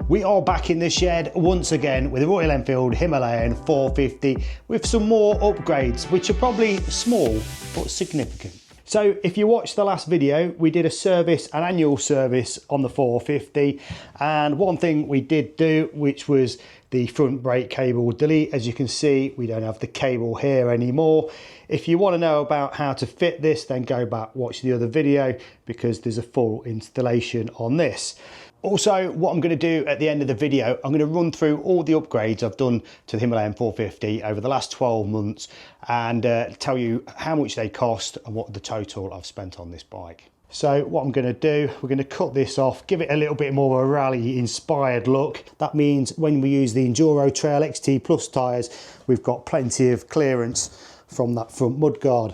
We are back in the shed once again with the Royal Enfield Himalayan 450 with some more upgrades, which are probably small but significant. So if you watched the last video, we did an annual service on the 450, and one thing we did do, which was the front brake cable delete. As you can see, we don't have the cable here anymore. If you want to know about how to fit this, then go back, watch the other video, because there's a full installation on this. Also, what I'm going to do at the end of the video, I'm going to run through all the upgrades I've done to the Himalayan 450 over the last 12 months and tell you how much they cost and what the total I've spent on this bike. So what I'm going to do, we're going to cut this off, give it a little bit more of a rally inspired look. That means when we use the Enduro Trail XT Plus tyres, we've got plenty of clearance from that front mudguard.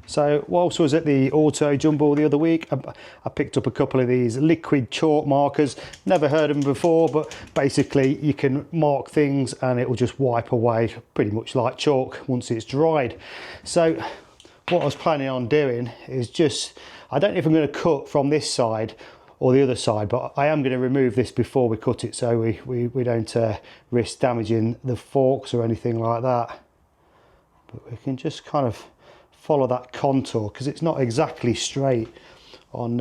So whilst I was at the Auto Jumble the other week, I picked up a couple of these liquid chalk markers. Never heard of them before, but basically you can mark things and it will just wipe away pretty much like chalk once it's dried. So what I was planning on doing is just, I don't know if I'm going to cut from this side or the other side, but I am going to remove this before we cut it so we don't risk damaging the forks or anything like that. But we can just kind of follow that contour because it's not exactly straight on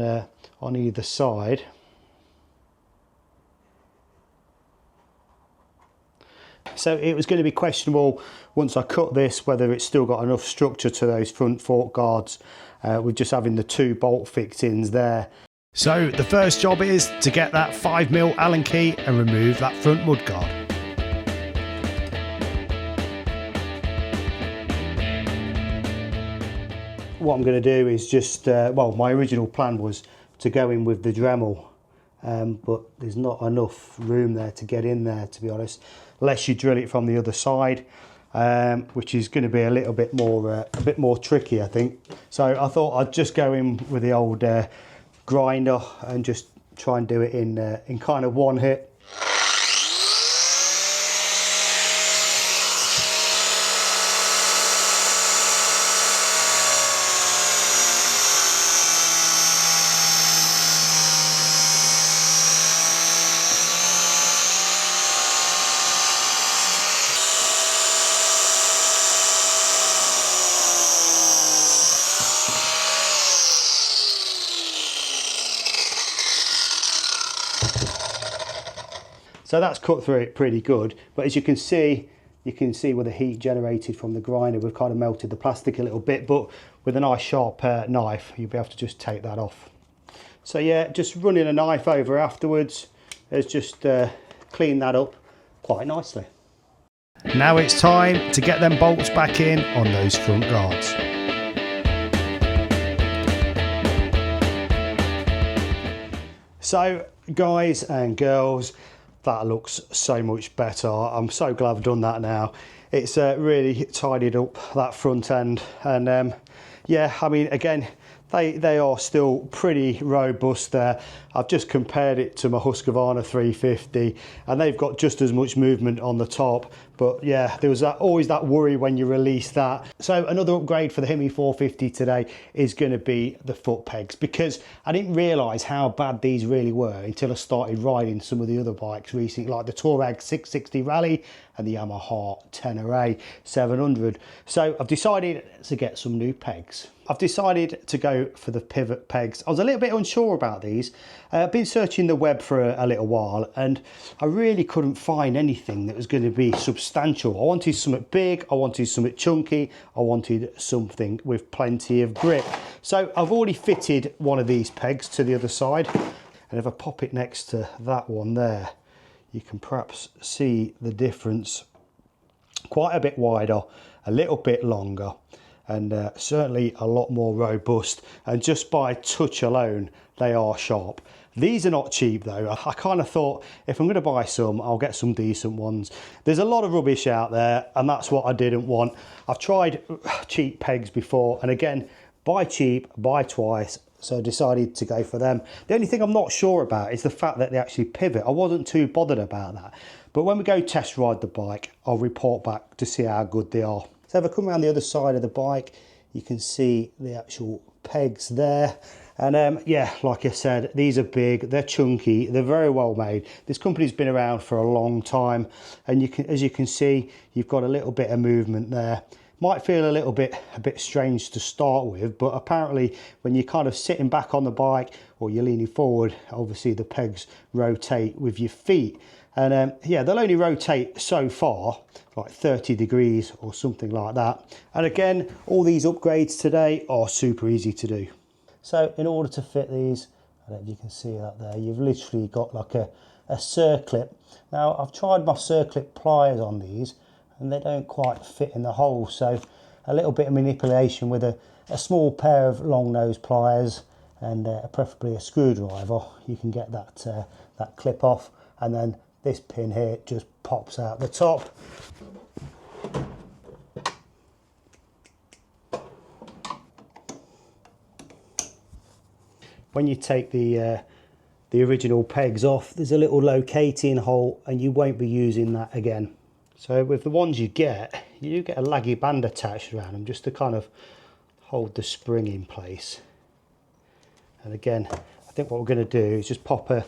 either side. So it was going to be questionable once I cut this whether it's still got enough structure to those front fork guards with just having the 2 bolt fixings there. So the first job is to get that 5mm Allen key and remove that front mudguard. What I'm going to do is just, well, my original plan was to go in with the Dremel, but there's not enough room there to get in there, to be honest, unless you drill it from the other side, which is going to be a little bit more tricky, I think. So I thought I'd just go in with the old grinder and just try and do it in kind of one hit. So that's cut through it pretty good, but as you can see with the heat generated from the grinder, we've kind of melted the plastic a little bit, but with a nice sharp knife, you'll be able to just take that off. So yeah, just running a knife over afterwards has just cleaned that up quite nicely. Now it's time to get them bolts back in on those front guards. So guys and girls, that looks so much better. I'm so glad I've done that now. It's really tidied up that front end, and yeah, I mean, again, they are still pretty robust there. I've just compared it to my Husqvarna 350 and they've got just as much movement on the top, but yeah, there was always that worry when you release that. So another upgrade for the Hemi 450 today is going to be the foot pegs, because I didn't realise how bad these really were until I started riding some of the other bikes recently, like the Touareg 660 Rally and the Yamaha Tenere 700. So I've decided to get some new pegs. I've decided to go for the pivot pegs. I was a little bit unsure about these. I've been searching the web for a little while and I really couldn't find anything that was going to be substantial. I wanted something big, I wanted something chunky, I wanted something with plenty of grip. So I've already fitted one of these pegs to the other side, and if I pop it next to that one there, you can perhaps see the difference. Quite a bit wider, a little bit longer, and certainly a lot more robust, and just by touch alone they are sharp. These are not cheap though. I kind of thought if I'm going to buy some, I'll get some decent ones. There's a lot of rubbish out there and that's what I didn't want. I've tried cheap pegs before, and again, buy cheap, buy twice. So I decided to go for them. The only thing I'm not sure about is the fact that they actually pivot. I wasn't too bothered about that, but when we go test ride the bike, I'll report back to see how good they are. So if I come around the other side of the bike, you can see the actual pegs there, And yeah, like I said, these are big, they're chunky, they're very well made. This company's been around for a long time, and as you can see, you've got a little bit of movement there. Might feel a bit strange to start with, but apparently when you're kind of sitting back on the bike or you're leaning forward, obviously the pegs rotate with your feet. And yeah, they'll only rotate so far, like 30 degrees or something like that. And again, all these upgrades today are super easy to do. So in order to fit these, I don't know if you can see that there, you've literally got like a circlip. Now I've tried my circlip pliers on these and they don't quite fit in the hole, so a little bit of manipulation with a small pair of long nose pliers and preferably a screwdriver, you can get that clip off, and then this pin here just pops out the top. When you take the original pegs off, there's a little locating hole and you won't be using that again. So with the ones you get a laggy band attached around them just to kind of hold the spring in place. And again, I think what we're going to do is just pop a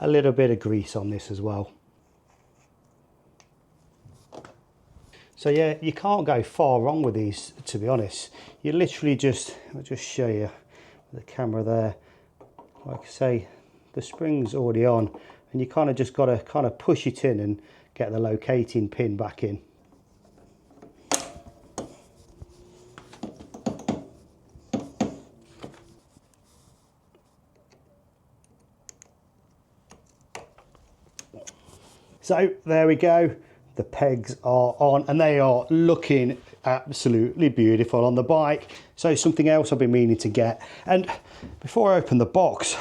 little bit of grease on this as well. So yeah, you can't go far wrong with these, to be honest. You literally just, I'll just show you with the camera there. Like I say, the spring's already on, and you kind of just got to kind of push it in and get the locating pin back in. So there we go, the pegs are on and they are looking absolutely beautiful on the bike. So something else I've been meaning to get, and before I open the box,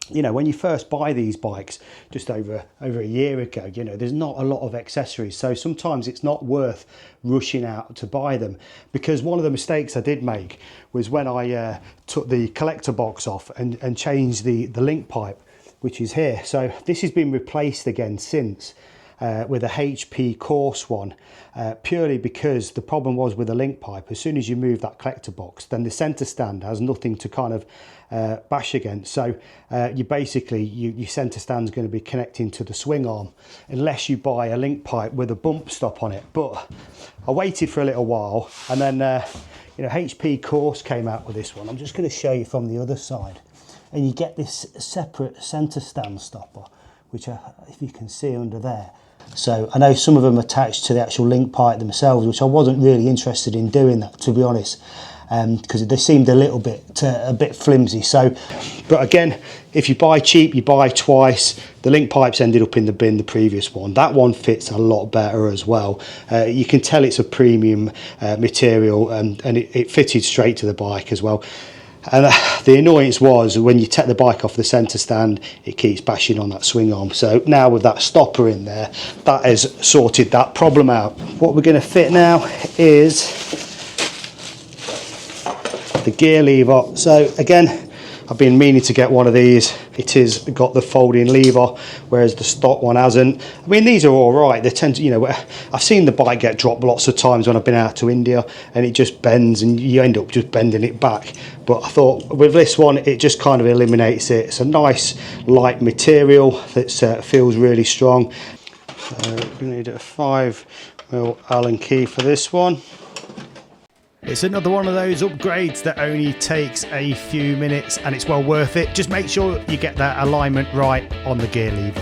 you know, when you first buy these bikes just over a year ago, you know, there's not a lot of accessories, so sometimes it's not worth rushing out to buy them. Because one of the mistakes I did make was when I took the collector box off and changed the link pipe, which is here. So this has been replaced again since with a HP Corse one, purely because the problem was with the link pipe, as soon as you move that collector box, then the center stand has nothing to kind of bash against. So you basically, your center stand is going to be connecting to the swing arm unless you buy a link pipe with a bump stop on it. But I waited for a little while, and then you know, HP Corse came out with this one. I'm just going to show you from the other side, and you get this separate center stand stopper, which if you can see under there. So I know some of them attached to the actual link pipe themselves, which I wasn't really interested in doing that, to be honest, because they seemed a little bit flimsy. So, but again, if you buy cheap, you buy twice. The link pipes ended up in the bin, the previous one. That one fits a lot better as well. You can tell it's a premium material, and it fitted straight to the bike as well. And the annoyance was when you take the bike off the centre stand, it keeps bashing on that swing arm. So now with that stopper in there, that has sorted that problem out. What we're going to fit now is the gear lever. So again, I've been meaning to get one of these. It has got the folding lever, whereas the stock one hasn't. I mean, these are all right. They tend to, you know, I've seen the bike get dropped lots of times when I've been out to India, and it just bends and you end up just bending it back. But I thought with this one, it just kind of eliminates it. It's a nice light material that feels really strong. So we need a 5mm Allen key for this one. It's another one of those upgrades that only takes a few minutes, and it's well worth it. Just make sure you get that alignment right on the gear lever.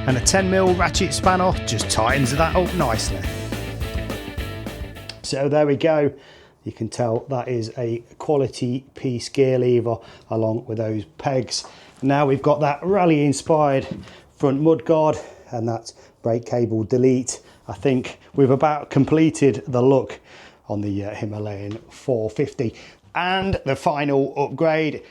And a 10mm ratchet spanner just tightens that up nicely. So there we go. You can tell that is a quality piece gear lever along with those pegs. Now we've got that rally inspired front mudguard, and that's brake cable delete. I think we've about completed the look on the Himalayan 450, and the final upgrade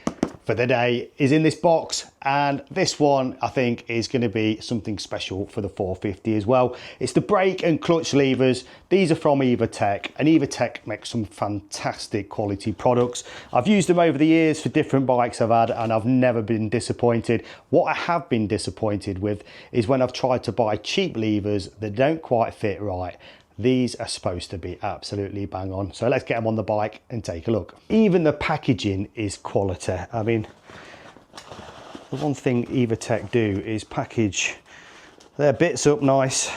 for the day is in this box, and this one I think is going to be something special for the 450 as well. It's the brake and clutch levers. These are from Evatech, and Evatech makes some fantastic quality products. I've used them over the years for different bikes I've had, and I've never been disappointed. What I have been disappointed with is when I've tried to buy cheap levers that don't quite fit right. these are supposed to be absolutely bang on. So let's get them on the bike and take a look. Even the packaging is quality. I mean, the one thing Evotech do is package their bits up nice.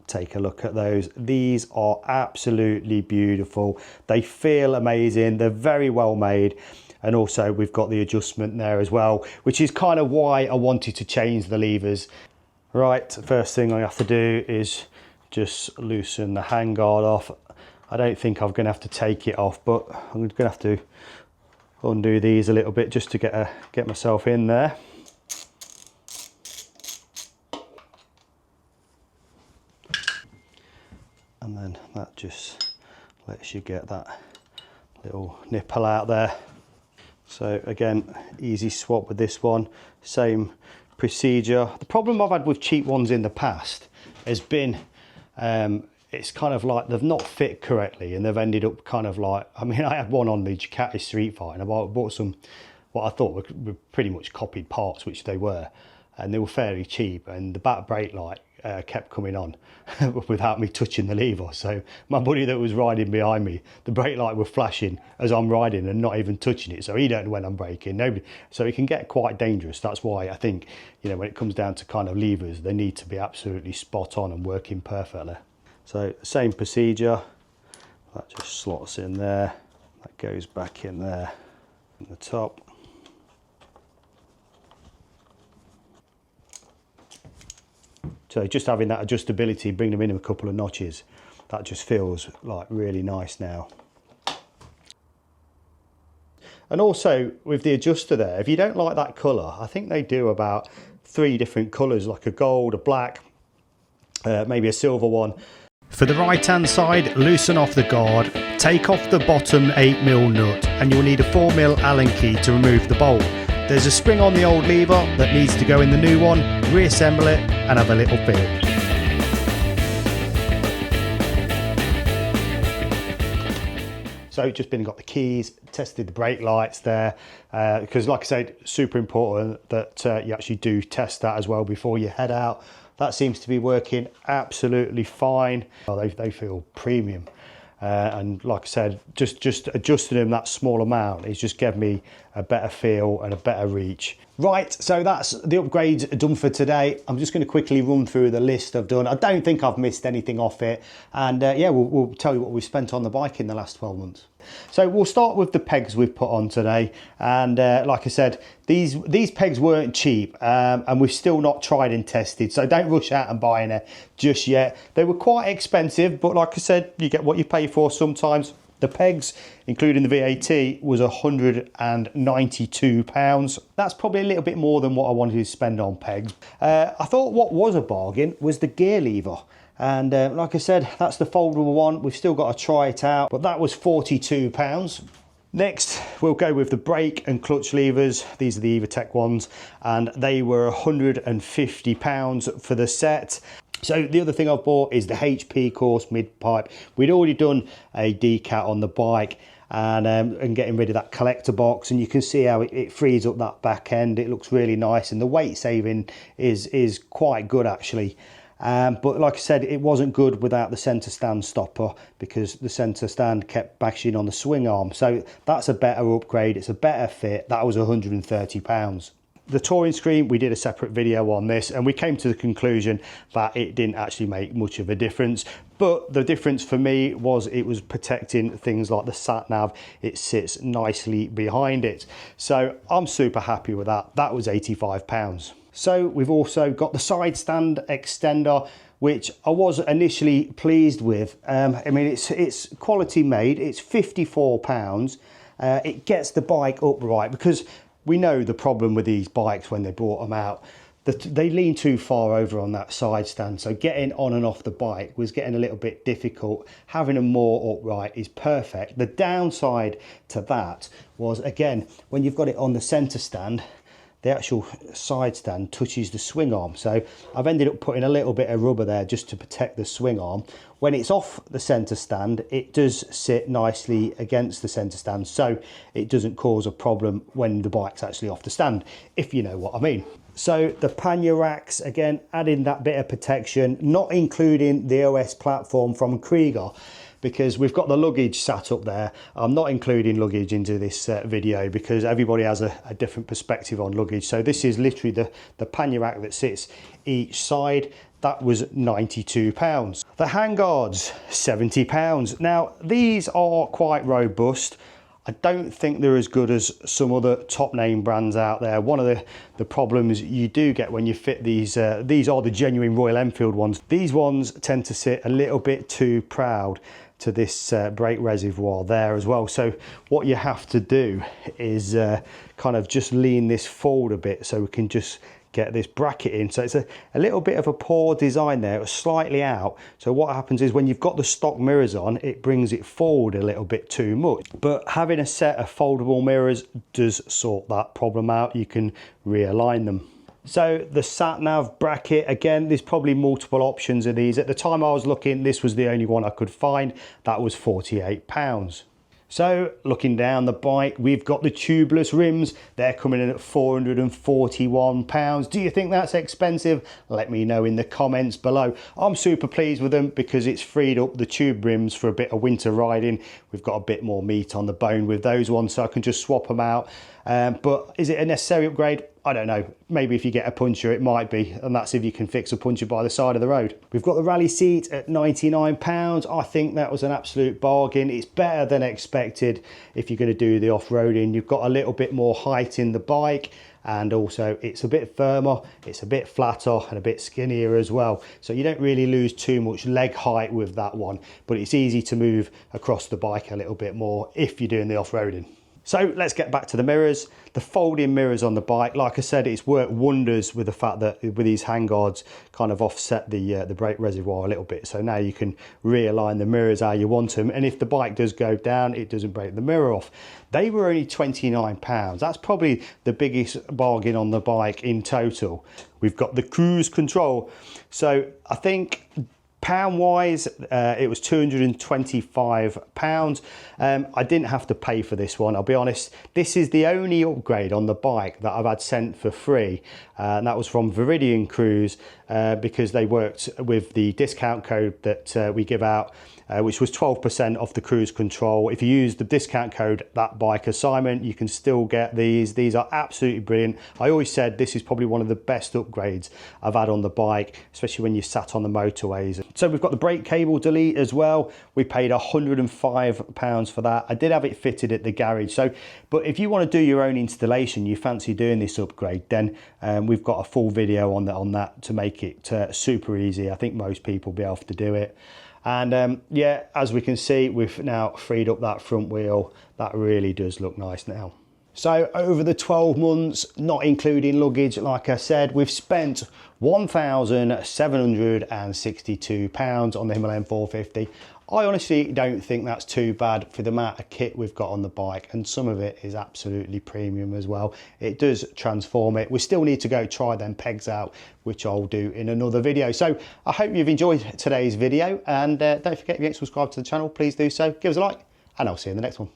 Take a look at those. These are absolutely beautiful. They feel amazing. They're very well made. And also we've got the adjustment there as well, which is kind of why I wanted to change the levers. Right, first thing I have to do is just loosen the handguard off. I don't think I'm going to have to take it off, but I'm going to have to undo these a little bit just to get myself in there. And then that just lets you get that little nipple out there. So again, easy swap with this one, same procedure. The problem I've had with cheap ones in the past has been it's kind of like they've not fit correctly and they've ended up kind of like, I mean, I had one on the Ducati Street Fighter and I bought some what I thought were pretty much copied parts, which they were, and they were fairly cheap, and the back brake light kept coming on without me touching the lever. So my buddy that was riding behind me, the brake light was flashing as I'm riding and not even touching it, so he don't know when I'm braking. Nobody, so it can get quite dangerous. That's why I think, you know, when it comes down to kind of levers, they need to be absolutely spot on and working perfectly. So same procedure, that just slots in there, that goes back in there in the top. So just having that adjustability, bring them in a couple of notches, that just feels like really nice now. And also with the adjuster there, if you don't like that colour, I think they do about 3 different colours, like a gold, a black, maybe a silver one. For the right hand side, loosen off the guard, take off the bottom 8mm nut, and you'll need a 4mm Allen key to remove the bolt. There's a spring on the old lever that needs to go in the new one, reassemble it and have a little feel. So just been and got the keys, tested the brake lights there, because like I said, super important that you actually do test that as well before you head out. That seems to be working absolutely fine. Oh, they feel premium. And like I said, just adjusting them that small amount is just giving me a better feel and a better reach. Right, so that's the upgrades done for today. I'm just going to quickly run through the list I've done. I don't think I've missed anything off it. And yeah, we'll tell you what we've spent on the bike in the last 12 months. So we'll start with the pegs we've put on today. And like I said, these pegs weren't cheap, and we've still not tried and tested. So don't rush out and buy any just yet. They were quite expensive, but like I said, you get what you pay for sometimes. The pegs, including the VAT, was £192. That's probably a little bit more than what I wanted to spend on pegs. I thought what was a bargain was the gear lever. And like I said, that's the foldable one. We've still got to try it out, but that was £42. Next, we'll go with the brake and clutch levers. These are the Evotech ones, and they were £150 for the set. So the other thing I've bought is the HP Corse Mid pipe. We'd already done a decat on the bike and getting rid of that collector box, and you can see how it frees up that back end. It looks really nice, and the weight saving is quite good actually. But like I said, it wasn't good without the centre stand stopper, because the centre stand kept bashing on the swing arm. So that's a better upgrade. It's a better fit. That was £130. The touring screen, we did a separate video on this, and we came to the conclusion that it didn't actually make much of a difference. But the difference for me was it was protecting things like the sat nav. It sits nicely behind it. So I'm super happy with that. That was £85. So we've also got the side stand extender, which I was initially pleased with. I mean, it's quality made. It's £54. It gets the bike upright, because we know the problem with these bikes when they brought them out, that they lean too far over on that side stand. So getting on and off the bike was getting a little bit difficult. Having them more upright is perfect. The downside to that was, again, when you've got it on the centre stand, the actual side stand touches the swing arm. So I've ended up putting a little bit of rubber there just to protect the swing arm. When it's off the centre stand, it does sit nicely against the centre stand, so it doesn't cause a problem when the bike's actually off the stand, if you know what I mean. So the pannier racks, again, adding that bit of protection, not including the OS platform from Krieger, because we've got the luggage sat up there. I'm not including luggage into this video because everybody has a different perspective on luggage. So this is literally the pannier rack that sits each side. That was £92. The handguards, £70. Now, these are quite robust. I don't think they're as good as some other top name brands out there. One of the problems you do get when you fit these are the genuine Royal Enfield ones. These ones tend to sit a little bit too proud to this brake reservoir there as well. So what you have to do is kind of just lean this forward a bit so we can just get this bracket in. So it's a little bit of a poor design there. It was slightly out. So what happens is when you've got the stock mirrors on, it brings it forward a little bit too much. But having a set of foldable mirrors does sort that problem out. You can realign them. So the sat nav bracket, again, there's probably multiple options of these. At the time I was looking, this was the only one I could find. That was £48. So looking down the bike, we've got the tubeless rims. They're coming in at £441. Do you think that's expensive? Let me know in the comments below. I'm super pleased with them because it's freed up the tube rims for a bit of winter riding. We've got a bit more meat on the bone with those ones, so I can just swap them out. But is it a necessary upgrade? I don't know. Maybe if you get a puncher, it might be, and that's if you can fix a puncher by the side of the road. We've got the rally seat at £99. I think that was an absolute bargain. It's better than expected if you're going to do the off-roading. You've got a little bit more height in the bike, and also it's a bit firmer, it's a bit flatter and a bit skinnier as well. So you don't really lose too much leg height with that one, but it's easy to move across the bike a little bit more if you're doing the off-roading. So let's get back to the mirrors. The folding mirrors on the bike, like I said, it's worked wonders with the fact that with these handguards kind of offset the brake reservoir a little bit. So now you can realign the mirrors how you want them. And if the bike does go down, it doesn't break the mirror off. They were only £29. That's probably the biggest bargain on the bike in total. We've got the cruise control. So I think pound wise, it was £225. I didn't have to pay for this one, I'll be honest. This is the only upgrade on the bike that I've had sent for free, and that was from Viridian Cruise because they worked with the discount code that we give out, which was 12% off the cruise control. If you use the discount code That Bike Assignment, you can still get these. These are absolutely brilliant. I always said this is probably one of the best upgrades I've had on the bike, especially when you sat on the motorways. So we've got the brake cable delete as well. We paid £105 for that. I did have it fitted at the garage. So, but if you want to do your own installation, you fancy doing this upgrade, then we've got a full video on that to make it super easy. I think most people will be able to do it. And yeah, as we can see, we've now freed up that front wheel. That really does look nice now. So over the 12 months, not including luggage, like I said, we've spent £1,762 on the Himalayan 450. I honestly don't think that's too bad for the amount of kit we've got on the bike, and some of it is absolutely premium as well. It does transform it. We still need to go try them pegs out, which I'll do in another video. So I hope you've enjoyed today's video, and don't forget, if you ain't subscribed to the channel, please do so. Give us a like, and I'll see you in the next one.